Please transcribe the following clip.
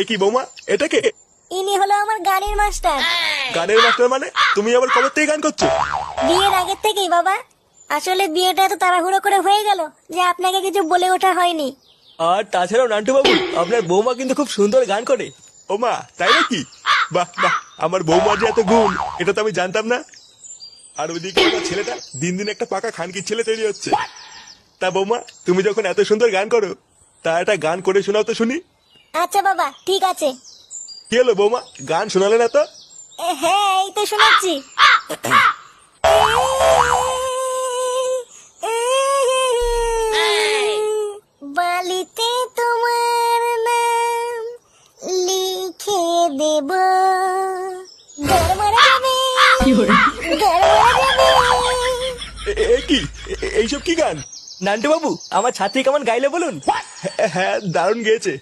এ কি বৌমা, এটাকে? ইনি হলো আমার গানের মাস্টার। গানের মাস্টার মানে? তুমি আবার কবে থেকে গান করছো? বিয়ের আগের থেকেই বাবা। আসলে বিয়েটা এত তাড়াহুড়ো করে হয়ে গেল যে আপনাকে কিছু বলে ওঠা হয়নি। আর তাছাড়াও নান্টু বাবু, আপনার বৌমা কিন্তু খুব সুন্দর গান করে। ও মা, তাই নাকি? বাহ বাহ, আমার বৌমার যে এত গুণ, এটা তো আমি জানতাম না। আর ওইদিকে আমার ছেলেটা দিন দিন একটা পাকা খানকির ছেলে তৈরি হচ্ছে। তা বৌমা, তুমি যখন এত সুন্দর গান করো, তা একটা গান করে শোনাও তো শুনি। আচ্ছা বাবা, ঠিক আছে। কি হলো বৌমা, গান শোনালে না তো? হ্যাঁ, এই তো শোনাচ্ছি। বালিতে তোমার নাম লিখে দেব, ঘর মারা যাবে, ঘর মারা যাবে। এ কি, এইসব কি গান? নান্টু বাবু, আমার ছাত্রী কেমন গাইলে বলুন। হ্যাঁ, দারুণ গেয়েছে।